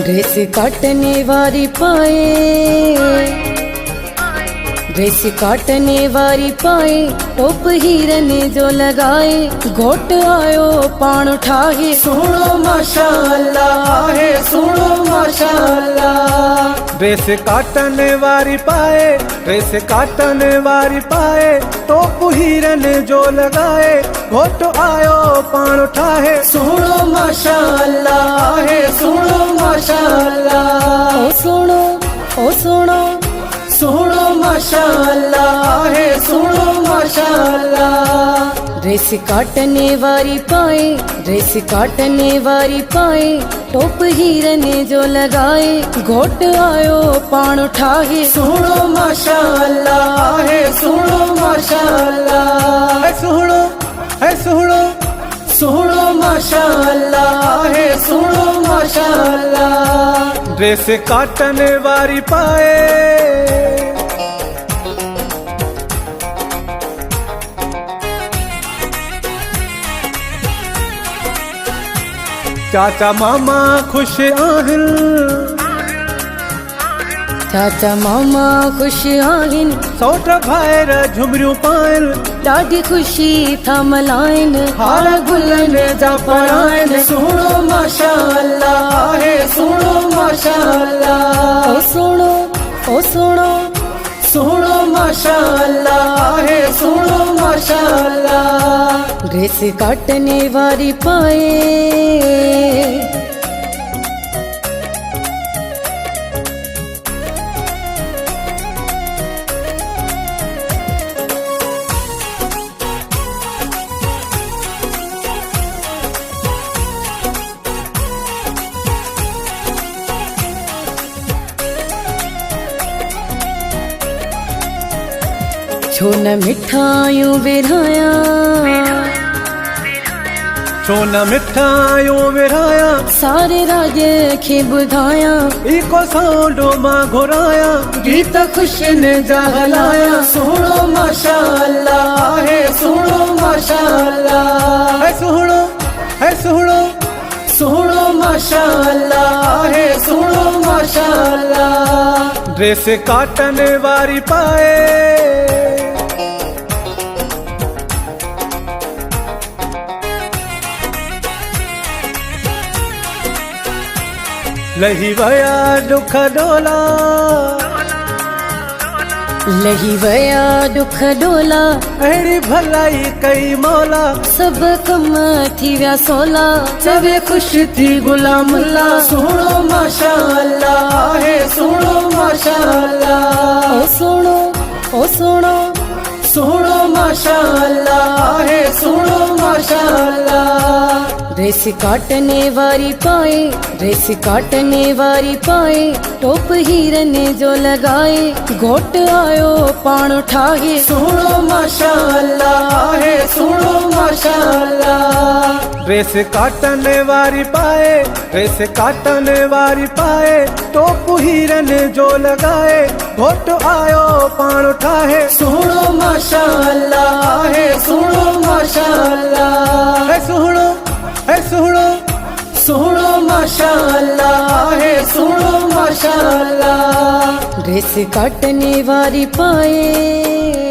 Dress काटने वाली पाए, ड्रेस काटने वाली पाए, टोप हीरन जो लगाए, घोट आयो पान उठाए, सुनो माशाअल्लाह है, सुनो माशाअल्लाह। ड्रेस काटने वाली पाए, ड्रेस काटने वाली पाए, टोप हीरन जो लगाए, घोट आयो पान उठाए, सुनो माशाअल्लाह है, सुनो माशाअल्लाह। ओ सुनो, ओ सुनो, सुनो माशाअल्लाह है, सुनो माशाअल्लाह। ड्रेस काटने वाली पाए, ड्रेस काटने वाली पाए, टोप हीरन जो लगाए, घोट आयो पान उठाए, सुनो माशाअल्लाह है, सुनो माशाअल्लाह। है सुनो, है सुनो, सुनो माशाअल्लाह है, सुनो माशाअल्लाह। ड्रेस काटने वाली पाए, चाचा मामा खुश आहिन, चाचा मामा खुश आहिन, सौट भायर झुमरियूं पाइन, ॾाढी खुशी था मल्हाइन, हार गुलन जा पराइन, सुनो माशाअल्लाह है, सुनो माशाअल्लाह। ओ सुनो, ओ सुनो, सुनो माशाअल्लाह है, सुनो माशाअल्लाह। ड्रेस काटने वाली पाए, छो न मिठाइयूं विरहाया, छो न मिठाइयूं विरहाया, सारे राॼ खे ॿुधाया, इको साउंडो मां घुराया, गीत ख़ुशियुनि जा हलाया, सुनो माशाअल्लाह है, सुनो माशाअल्लाह। है सुनो, है सुनो, सुनो माशाअल्लाह है, सुनो माशाअल्लाह। ड्रेस काटने वाली पाए, लही वया दुख डोला, लही वया दुख डोला, अहिड़ी भलाई कई मौला, सब कम थी विया सोला, चवे खुश थी गुलामुल्ला, सुनो माशाअल्लाह है, सुनो माशाअल्लाह। ओ सुनो, ओ सुनो, सुनो माशाअल्लाह है, सुनो माशाअल्लाह। ड्रेस काटने वाली पाए, ड्रेस काटने वाली पाए, टोप हीरन जो लगाए, घोट आयो पान उठाए, सुनो माशाअल्लाह है, सुनो माशाअल्लाह। ड्रेस काटने वाली पाए, ड्रेस काटने वाली पाए, टोप हीरन जो लगाए, घोट आयो पान उठाए, सुनो माशाअल्लाह है, सुनो माशाअल्लाह। है सुनो, है सुनो, सुनो माशाअल्लाह है, सुनो माशाअल्लाह। ड्रेस काटने वाली पाए।